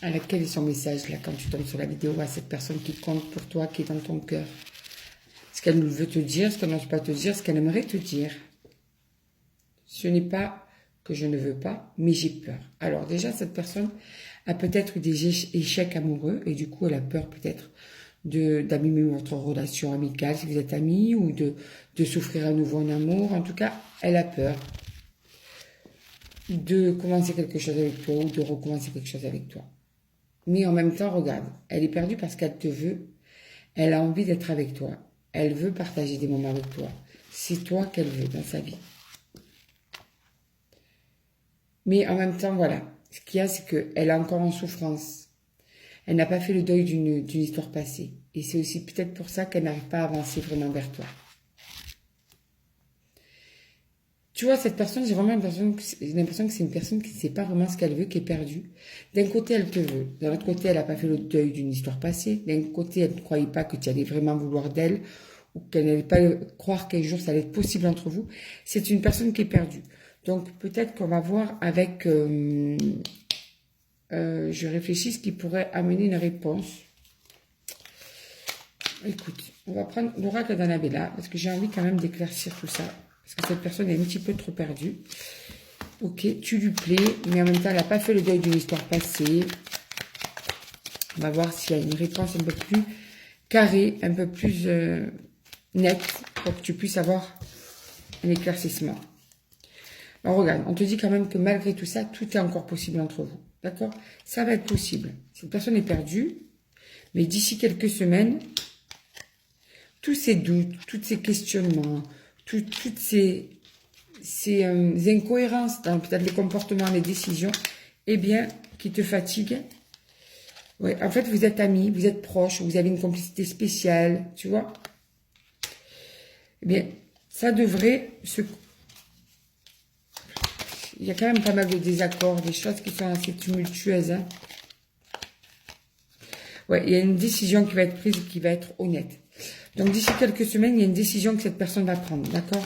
Alors, quel est son message, là, quand tu tombes sur la vidéo, à cette personne qui compte pour toi, qui est dans ton cœur? Ce qu'elle veut te dire, ce qu'elle n'ose pas te dire, ce qu'elle aimerait te dire. Ce n'est pas que je ne veux pas, mais j'ai peur. Alors déjà, cette personne a peut-être eu des échecs amoureux et du coup, elle a peur peut-être d'abîmer votre relation amicale si vous êtes amis ou de souffrir à nouveau en amour. En tout cas, elle a peur de commencer quelque chose avec toi ou de recommencer quelque chose avec toi. Mais en même temps, regarde, elle est perdue parce qu'elle te veut. Elle a envie d'être avec toi. Elle veut partager des moments avec toi. C'est toi qu'elle veut dans sa vie. Mais en même temps, voilà. Ce qu'il y a, c'est qu'elle est encore en souffrance. Elle n'a pas fait le deuil d'une histoire passée. Et c'est aussi peut-être pour ça qu'elle n'arrive pas à avancer vraiment vers toi. Tu vois, cette personne, j'ai vraiment l'impression que c'est une personne qui ne sait pas vraiment ce qu'elle veut, qui est perdue. D'un côté, elle te veut. D'un autre côté, elle n'a pas fait le deuil d'une histoire passée. D'un côté, elle ne croyait pas que tu allais vraiment vouloir d'elle ou qu'elle n'allait pas croire qu'un jour ça allait être possible entre vous. C'est une personne qui est perdue. Donc, peut-être qu'on va voir avec... je réfléchis ce qui pourrait amener une réponse. Écoute, on va prendre l'oracle d'Annabella parce que j'ai envie quand même d'éclaircir tout ça. Parce que cette personne est un petit peu trop perdue. Ok, tu lui plais, mais en même temps, elle n'a pas fait le deuil d'une histoire passée. On va voir s'il y a une réponse un peu plus carrée, un peu plus nette, pour que tu puisses avoir un éclaircissement. Alors regarde, on te dit quand même que malgré tout ça, tout est encore possible entre vous. D'accord? Ça va être possible. Cette personne est perdue, mais d'ici quelques semaines, tous ces doutes, tous ces questionnements, toutes ces incohérences dans peut-être les comportements, les décisions, eh bien, qui te fatiguent. Ouais, en fait, vous êtes amis, vous êtes proches, vous avez une complicité spéciale, tu vois. Eh bien, ça devrait se... Il y a quand même pas mal de désaccords, des choses qui sont assez tumultueuses. Hein. Ouais, il y a une décision qui va être prise et qui va être honnête. Donc, d'ici quelques semaines, il y a une décision que cette personne va prendre, d'accord?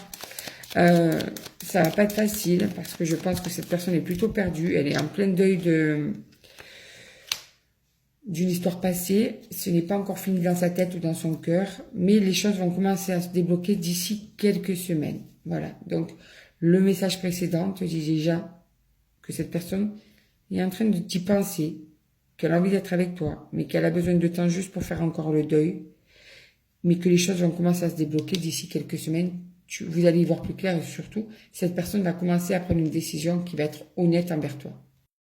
Ça va pas être facile parce que je pense que cette personne est plutôt perdue. Elle est en plein deuil d'une histoire passée. Ce n'est pas encore fini dans sa tête ou dans son cœur, mais les choses vont commencer à se débloquer d'ici quelques semaines. Voilà. Donc, le message précédent te dit déjà que cette personne est en train de t'y penser, qu'elle a envie d'être avec toi, mais qu'elle a besoin de temps juste pour faire encore le deuil, mais que les choses vont commencer à se débloquer d'ici quelques semaines. Vous allez y voir plus clair et surtout, cette personne va commencer à prendre une décision qui va être honnête envers toi.